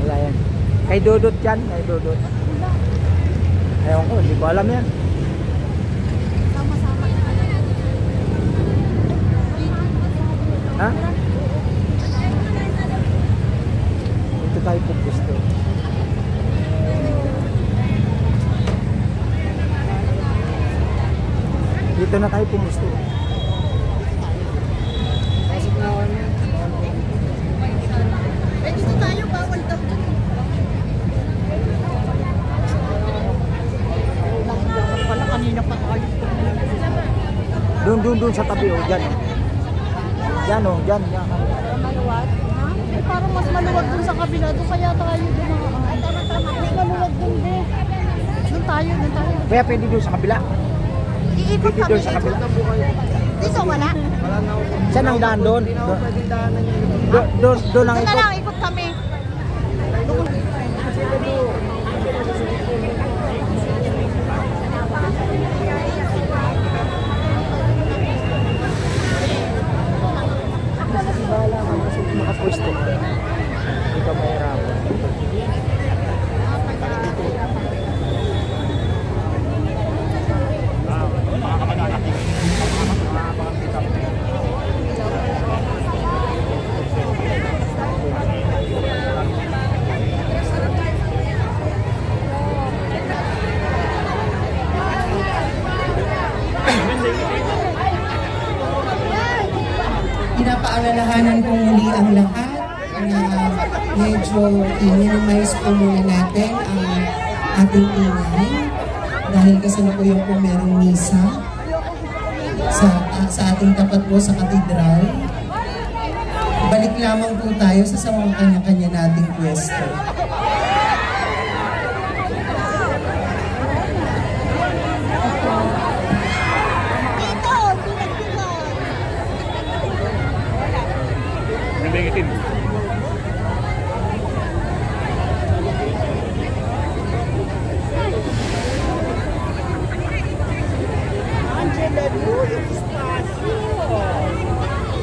Wala yan. Kay Dudut yan, kay Dudut. Ewan ko, hindi ko alam yan. Sama-sama. Ha? Ito tayo po gusto. Dito na tayo pumusto. Dito tayo, bawal daw dun. Pala kanina pa tayo. Doon sa tabi, oh, dyan. Dyan, oh, dyan. Maluwag? Ha? Parang mas maluwag dun sa kabila. Doon kaya tayo dun. Mas maluwag dun eh. Doon tayo. Kaya pwede doon sa kabila. Iikot Pwede kami. doon sa kabila. Dito wala? Saan ang daan doon? Doon ang Doon na ikot. lang, ikot kami. Bahala ka kasi makapwesto. Hindi ka mahirapan. Pinapaalalahanan po muli ang lahat na medyo i-minimize po muna natin ang ating ingay dahil kasalukuyan po merong misa sa ating tapat po sa katedral. Balik lamang po tayo sa mga kanya-kanya nating pwesto.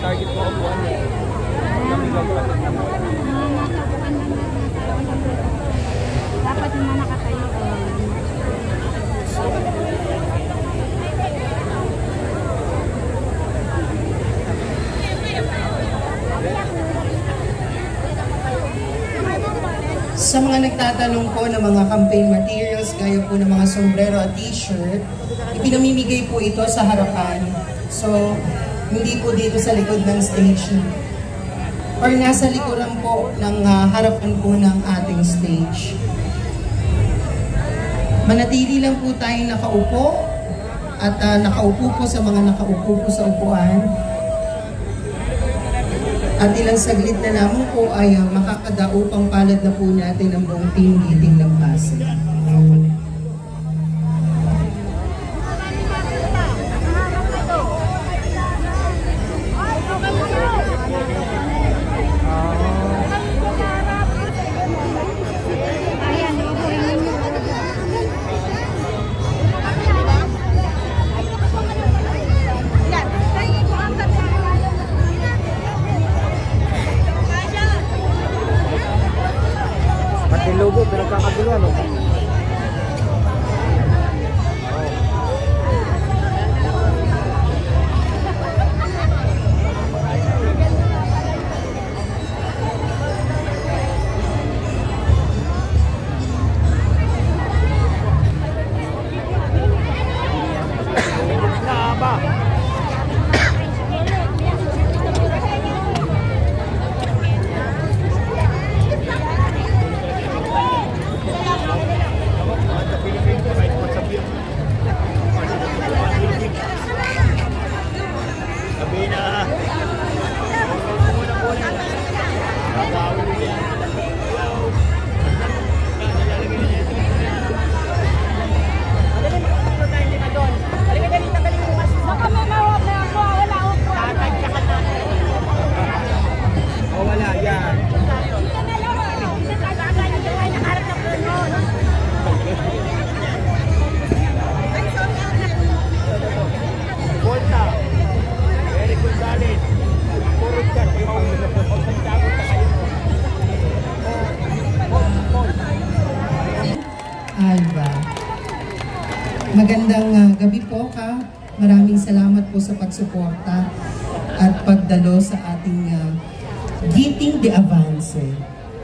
Target ko ang buwan niya. Dapat yung nakatayo. Sa mga nagtatanong po ng mga campaign materials, gaya po ng mga sombrero at t-shirt, ipinamimigay po ito sa harapan. So, hindi po dito sa likod ng stage. Or nasa likuran po ng harapan po ng ating stage. Manatili lang po tayong nakaupo at nakaupo po sa mga nakaupo po sa upuan. At ilang saglit na lamang po ay makakadaupang palad na po natin ang buong team meeting ng Pasig. Pati logo, pinagkakaguluhan, no? Magandang gabi po ka. Maraming salamat po sa pagsuporta at pagdalo sa ating Giting de Avance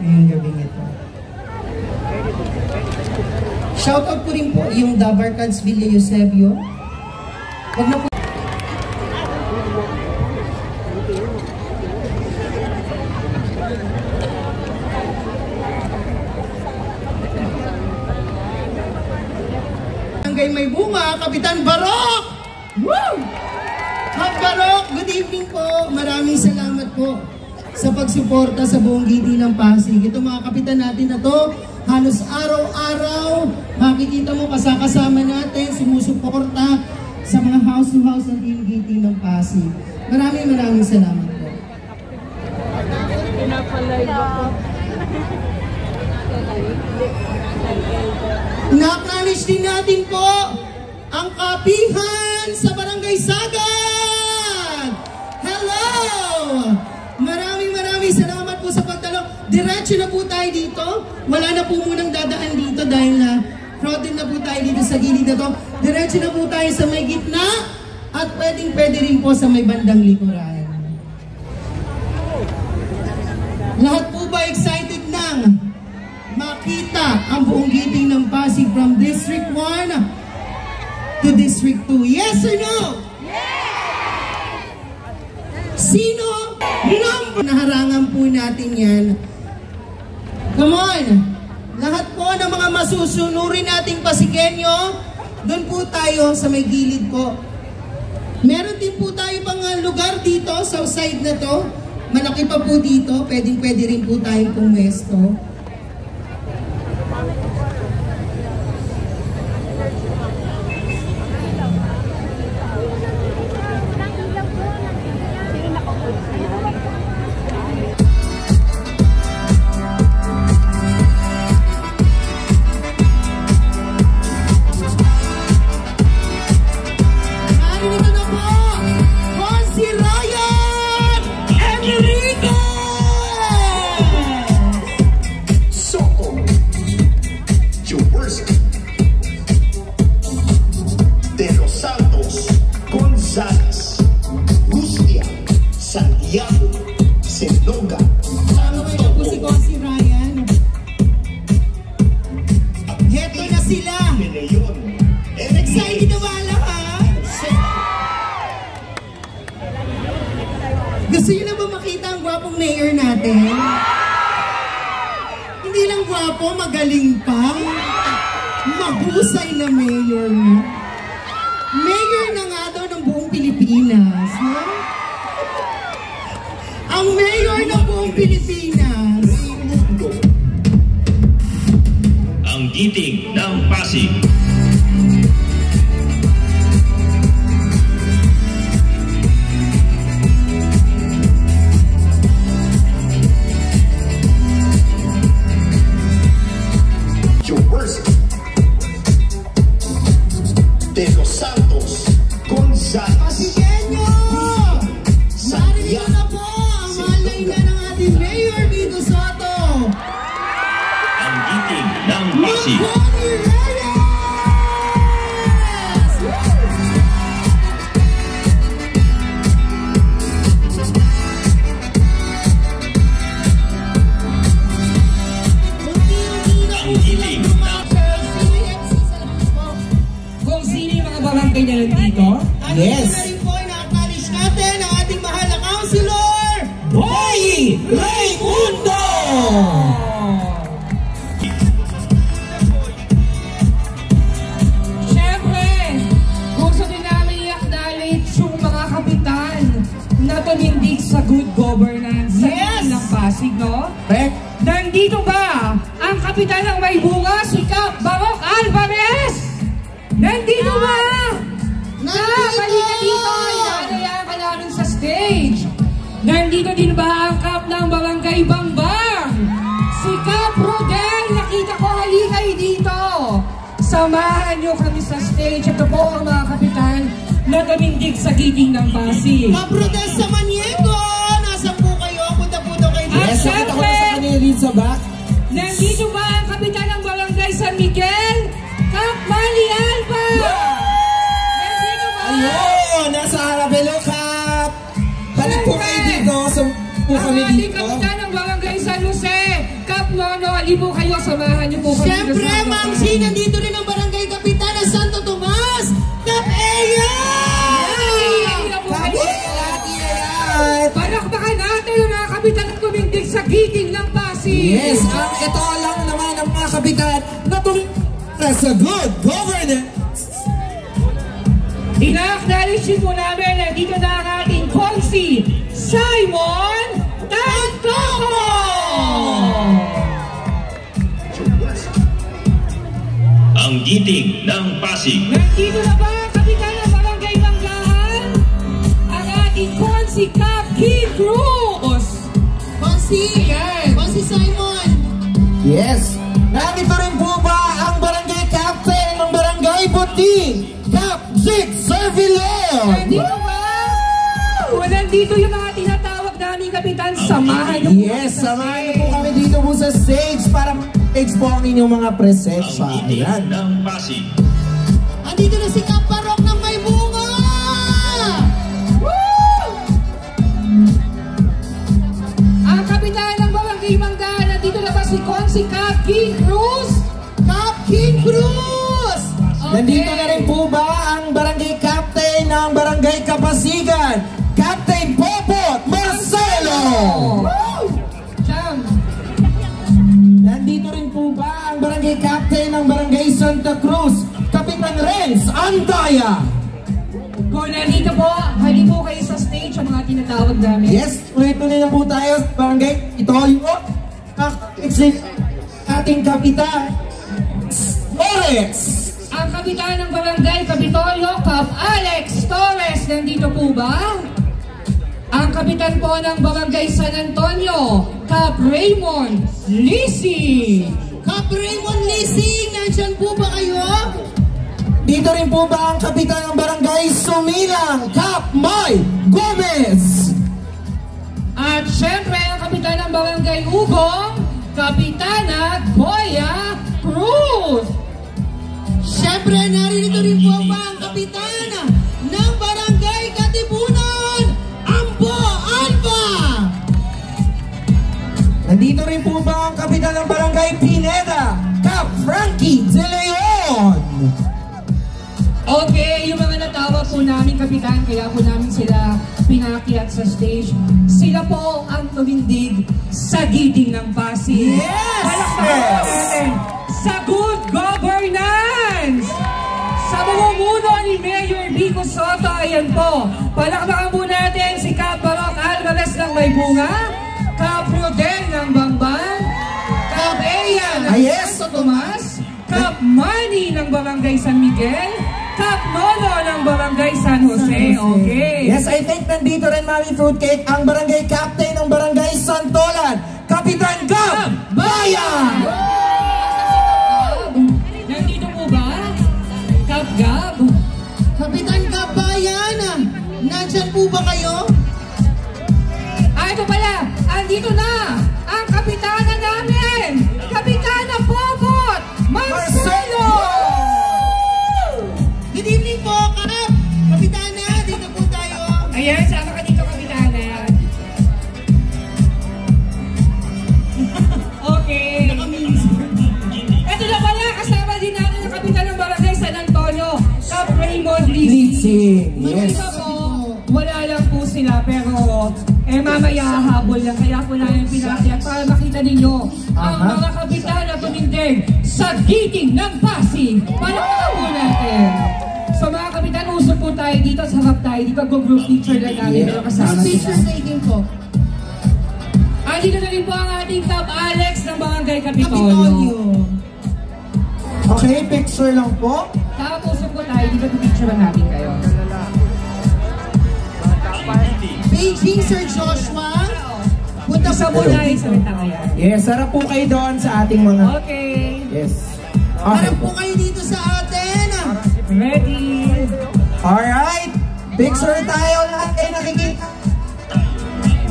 ngayong gabi ito. Shoutout po rin po yung Dabarkads Villa Eusebio. Wag na po. Barangay May Bunga, Kapitan Barok! Woo! Hot Barok, good evening po. Maraming salamat po sa pagsuporta sa buong Giting ng Pasig. Ito mga kapitan natin na to, halos araw-araw, makikita mo kasama natin, sumusuporta sa mga house-to-house ng Team Giting ng Pasig. Maraming salamat po. Na-acknowledge din natin po ang kapihan sa Barangay Sagad! Hello! Maraming salamat po sa pagdalo. Diretso na po tayo dito. Wala na po munang dadaan dito dahil crowded na po tayo dito sa gilid na to. Diretso na po tayo sa may gitna at pwede rin po sa may bandang likuran. Lahat po ba excited nang makita ang buong Giting ng Pasig from District 1 to District 2? Yes or no? Yes! Sino? Naharangan po natin yan. Come on! Lahat po ng mga masusunurin nating Pasigenyo, doon po tayo sa may gilid po. Meron din po tayo pang lugar dito sa side na to. Malaki pa po dito. Pwede rin po tayong pumwesto. Gusto nyo na ba makita ang gwapong mayor natin? Hindi lang gwapo, magaling pa. Mahusay na mayor. Mayor na nga daw ng buong Pilipinas. No? Ang mayor ng buong Pilipinas. Ang Giting ng Pasig. De los Santos, González, Pasigenyo! Narinig na po ang malay na ng ating Mayor Vico Soto! Ang Giting ng Pasig. Magponi Reyes! Ang Giting ng barangay na lang dito? Yes! Ano rin po, na-acknowledge natin ang ating mahal na councilor, Boy Raymundo! Siyempre, gusto din namin i-acknowledge yung mga kapitan na tumindig sa good governance sa Giting ng Pasig, no? Nandito ba ang kapitan ng May Bunga, si Cap Barok Alvarez? Nandito ba? Balik ka dito! Inanayaan ka namin sa stage. Nandito din ba ang Kap ng Barangay Bangbang? Si Kap Rodel, nakita ko, halikay dito. Samahan nyo kami sa stage. Ito po ang mga kapitan na tumindig sa Giting ng Pasig. Kap Rodel sa Maniego! Nasaan po kayo? Punta po daw kayo. At syempre, nandito ba ang kapitan ng Barangay San Miguel? Kap Mali Alba! Ang ating dito. kapitan ng Barangay San Jose, Kap Nono, alibo kayo, samahan niyo po kami. Siyempre, Ma'am G, nandito rin ang Barangay Kapitan ng Santo Tomas, Kap Eya! Palakpakan natin yung mga kapitan na tumindig sa giting ng Pasig. Yes, ito lang naman ang mga kapitan na sa good governance. Ina-acknowledge po namin na dito na ang ating Consi Simon Tantoco! Ang giting ng Pasig. Nandito na ba ang kapitan ng Barangay Manggahan? Ang ating Consi Cap Kid Cruz! Konsi Simon. Yes. Nandito rin po ba ang Barangay Captain ng Barangay Buti, Cap Jig Servillon? Nandito ba? Kung nandito yung mga tinatawag namin kapitan, samahan niyo po. Yes, samahan niyo po kami dito po sa stage para stage po ang inyong mga presensya. Ang giting Ayan. ng Pasig. Andito na si Cap Barok ng may bunga! Ang kapitan ng Barangay Manggahan, nandito na ba si Consi Cap Kid Cruz? Cap King Cruz! Okay. Nandito na rin po ba ang Barangay Captain ng Barangay Kapasigan, Captain Popot Marcelo! Jam. Nandito rin po ba ang Barangay Captain ng Barangay Santa Cruz, Kapitan Renz Andaya? Kung nandito po, hali po kayo sa stage ang mga tinatawag namin. Yes, tuloy-tuloy na po tayo sa Barangay Itoyo. Ating Kapitan Torres. Ang kapitan ng Barangay Kapitolyo, Cap Alex Torres, nandito po ba? Ang kapitan po ng Barangay San Antonio, Cap Raymond Lisi. Cap Raymond Lising, nandyan po ba kayo? Dito rin po ba ang Kapitan ng Barangay Sumilang, Cap May Gomez? At syempre, ang kapitan ng Barangay Ugong, Kapitana Goya Cruz. Siyempre, naririto rin po ba ang Kapitan ng Barangay Katipunan, Ambo Alba? Nandito rin po ba ang Kapitan ng Barangay Pineda, Cap Frankie De Leon? Okay, yung mga natawag po namin kapitan, kaya po namin sila pinakyat sa stage. Sila po ang tumindig sa giting ng Pasig. Yes! Palakpakan po natin sa good governance! Sa mamumuno ni Mayor Vico Soto, ayan po. Palakpakan po natin si Cap Barok Alvarez ng May Bunga, Cap Rodel ng Bangban, Cap Eya ng Yes! Santo Tomas, Cap Manny ng Barangay San Miguel, Cap Nono ng Barangay San Jose. Okay. Yes, I think nandito rin, Mami Fruitcake, ang Barangay Captain ng Barangay Santolan, Kapitan Gab Bayan! Nandito po ba? Cap Gab? Kapitan Gab Bayan, nandyan po ba kayo? Ito pala, andito na ang kapitana namin, Kapitana Popot Marcelo! Good evening po, Kap! Kapitana, dito po tayo. Ayan, sama ka dito, Kapitana. Okay. Ito na pala, kasama din natin ang Kapitan ng Barangay San Antonio, Cap Raymond Lisi. Yung iba po, wala lang po sila, pero mamaya hahabol lang. Kaya po namin pinakyat para makita ninyo ang mga kapitan na tumindig sa giting ng Pasig. Palakpakan po natin. So mga kapitan, usap po tayo dito, sa harap tayo. Dito go-group picture lang namin. Pero kasama Picture sila. taking po. Andito na rin po ang ating Cap Alex ng Barangay Kapitolyo. Okay, picture lang po. Tapos usap po tayo. Dito picture namin kayo. Beijing, Sir Joshua. Punta Isa po po tayo sa Ritayan. Yes, harap po kayo doon sa ating mga... Okay. Yes. Harap po kayo dito sa atin. Ready? Alright. Picture tayo lahat kayo nakikita.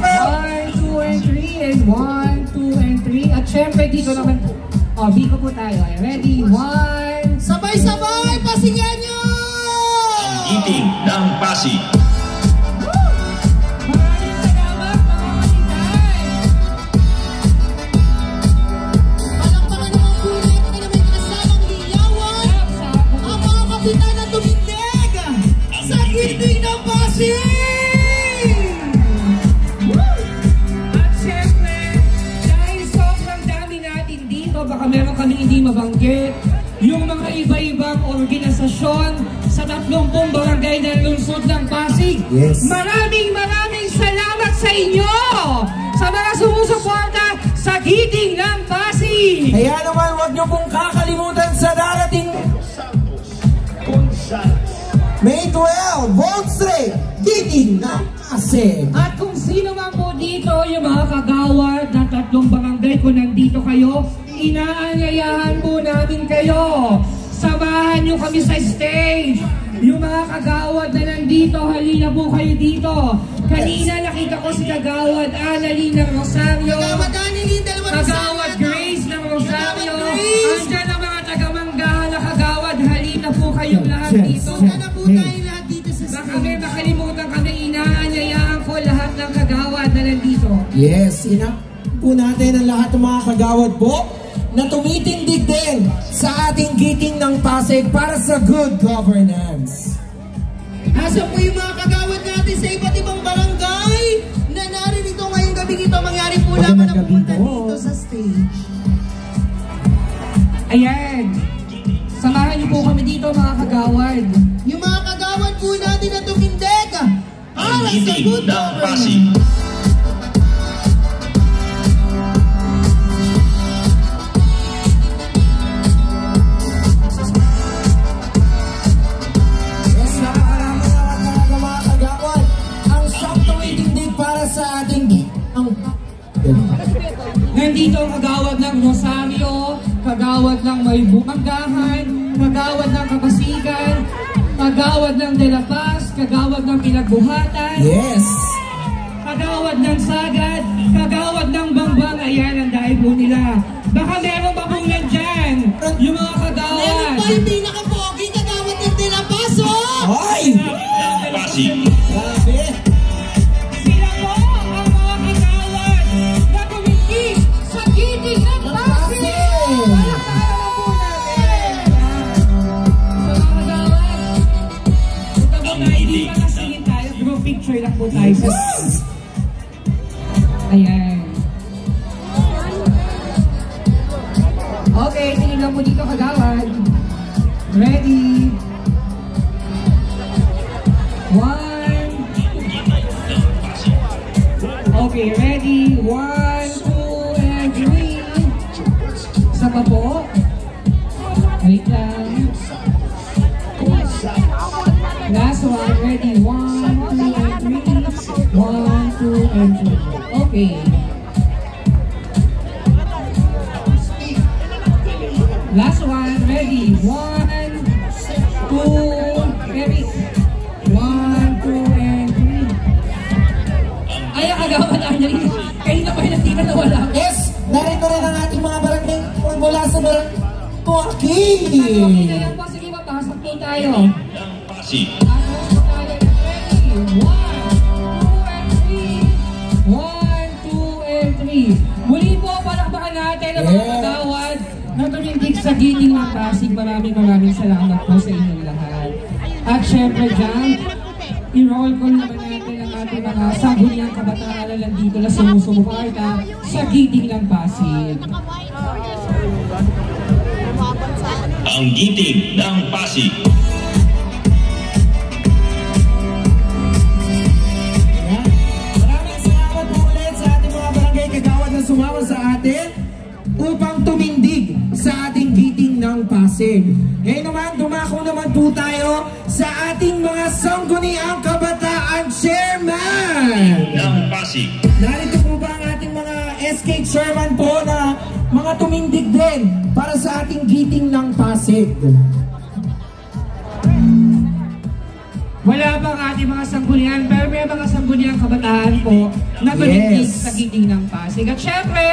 1, 2, and 3. And 1, 2, and 3. At syempre dito naman po. O, Biko po tayo. Ready? 1. Sabay-sabay, pasingan nyo! Ang giting ng Pasig. Maraming salamat mga kapitan. kapitan na tumindig sa giting ng Pasig! At syempre, dahil sobrang dami natin dito, baka meron kami hindi mabanggit, yung mga iba-ibang organisasyon sa 30 barangay ng lungsod ng Pasig. Yes. Maraming salamat sa inyo sa mga sumusuporta sa Giting ng Pasig. Kaya naman, huwag niyo pong kakalimutan sa darating May 12, Vault Street, Giting ng Pasig. At kung sino man po dito, yung mga kagawad ng 3 barangay, kung nandito kayo, inaanyayahan po namin kayo. Samahan nyo kami sa stage. Yung mga kagawad na nandito, halina po kayo dito. Kanina nakita ko si kagawad Annalyn ng Rosario, kagawad Grace ng Rosario. Andyan ang mga taga-Manggahan na kagawad, halina po kayong lahat dito. Baka may makalimutan kami, inaanyayahan ko lahat ng kagawad na nandito. Yes, po natin ang lahat ng mga kagawad po na tumitindig din sa ating Giting ng Pasig para sa good governance. Asa po yung mga kagawad natin sa iba't ibang barangay na naririto ngayong gabi ito? Mangyari po lamang na pumunta dito sa stage. Ayan. Samahan niyo po kami dito mga kagawad. Yung mga kagawad po natin na tumindig Ang para sa giting good ng Pasig. governance. Nandito ang kagawad ng Rosario, kagawad ng Manggahan, kagawad ng Kapasigan, kagawad ng De La Paz, kagawad ng Pinagbuhatan, Yes! kagawad ng Sagad, kagawad ng Bambang. Ayan ang dahil po nila. Baka meron pa po nandyan yung mga kagawad. Meron pa yung pinaka-pogi kagawad ng De La Paz, oh! Hoy! Ng Pasig. Grabe! Sila po ang mga kagawad na tumitig sa Giting ng Pasig. Palakpakan po natin. Sa mga kagawad, punta po tayo, hindi pa nasingin tayo. Group picture lang po tayo. Ayan. Okay, tingin lang po dito kagawad. Ready? 1. Okay, ready? 1, 2, and 3. Isa pa po. Wait lang. Last one. Ready? 1, 2, and 3. 1, 2, and 3. Okay. Last one. Ready? 1, 2, ready? 1, 2, and 3. Ay, ang kagawad Annalyn. Kayo na pa yung nandito na wala. Yes! Narito rin ang ating mga barangay mula sa barangay Poaki! Okay na yan po. Sige, mapasok po tayo. Ng Pasig. Pasok po tayo. Ready? 1, 2, and 3. 1, 2, and 3. Muli po, palakpakan natin ang mga kagawad na tumindig sa Giting ng Pasig. Maraming salamat po sa inyong lahat. At syempre dyan, i-roll call naman natin ang ating mga sangguniang kabataan na nandito na sumusuporta sa Giting ng Pasig. Ang giting ng Pasig. Maraming salamat po ulit sa ating mga barangay kagawad na sumama sa atin upang tumindig sa ating Giting ng Pasig. Ngayon naman, dumako naman po tayo sa ating mga sangguniang kabataan chairman. Ng Pasig. Narito po ba ang ating mga SK chairman po na mga tumindig din para sa ating Giting ng Pasig? Wala bang ating mga sanggunian, pero may mga sangguniang kabataan po na tumindig Yes. sa Giting ng Pasig. At syempre,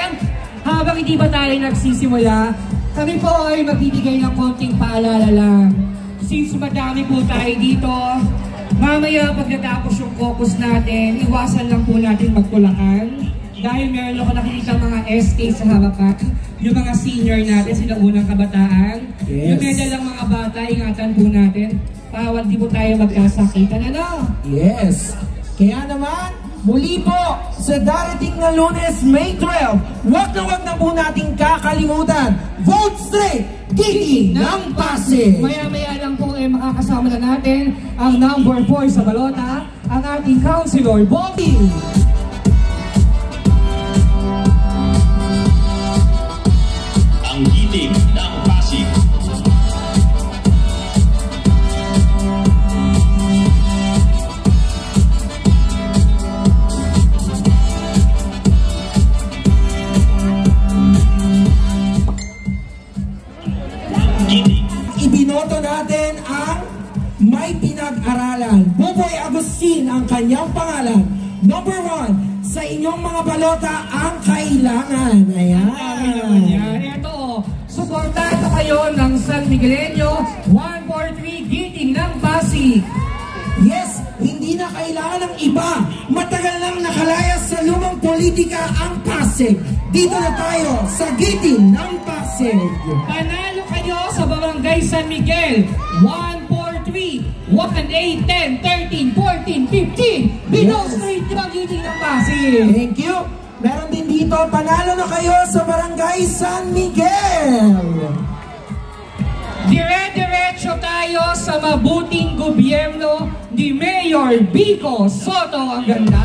habang hindi pa tayo nagsisimula, kami po ay magbibigay ng konting paalala lang. Since madami po tayo dito, mamaya pagkatapos yung focus natin, iwasan lang po natin magtulakan. dahil meron ako nakikita mga SK sa harapan, yung mga senior natin, sila unang kabataan. Yes. Yung medal ng mga bata, ingatan po natin. Para di po tayo magkasakitan, ano? Yes. Kaya naman, muli po sa darating na Lunes, May 12, wag na po nating kakalimutan, vote straight, Giting ng Pasig. Maya-maya lang po makakasama na natin ang number 4 sa balota, ang ating Councilor Bobby. Ang giting ng Pasig. Ibinoto natin ang may pinag-aralan. Buboy Agustin ang kanyang pangalan. Number 1, sa inyong mga balota ang kailangan. Ayan. Ito, suportado kayo ng San Miguelenyo 143 Giting ng Pasig. Yes, hindi na kailangan ng iba. Matagal nang nakalayas sa lumang politika ang Pasig. Dito na tayo sa Giting ng Pasig. Panalo kayo sa Barangay San Miguel 143 1, 8, 10, 13, 14, 15 Binow Street, Giting ng Pasig. Thank you. Meron din dito, panalo na kayo sa Barangay San Miguel. Dire-diretso tayo sa mabuting gobyerno ni Mayor Vico Soto. Ang ganda.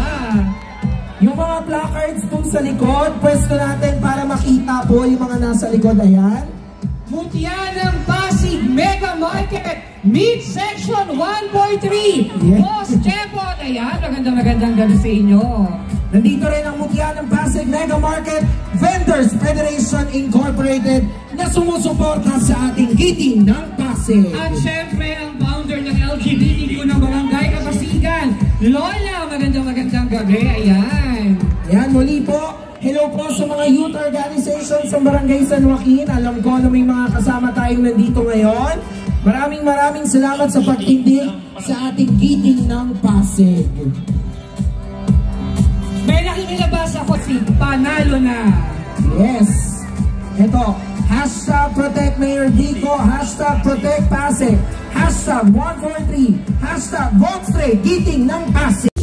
Yung mga placards dun sa likod, pwesto natin para makita po yung mga nasa likod. Ayan. Mutya ng Pasig Mega Market Mid-Section 143 Yes. Boss Chepot. Ayan, magandang gabi sa inyo. Nandito rin ang mutya ng Pasig Mega Market Vendors Federation Incorporated na sumusuporta sa ating Giting ng Pasig. At syempre ang founder ng LGBTQ ng Barangay Kapasigan, Lola. Magandang gabi. Ayan. Yan, muli po. Hello po sa mga youth organizations sa Barangay San Joaquin. Alam ko na may mga kasama tayong nandito ngayon. Maraming salamat sa pagtindig sa ating Giting ng Pasig. May nakikilabas ako si Panalo na. Yes. Ito, hashtag Protect Mayor Vico, hashtag Protect Pasig, hashtag 143, hashtag Vote Straight, Giting ng Pasig.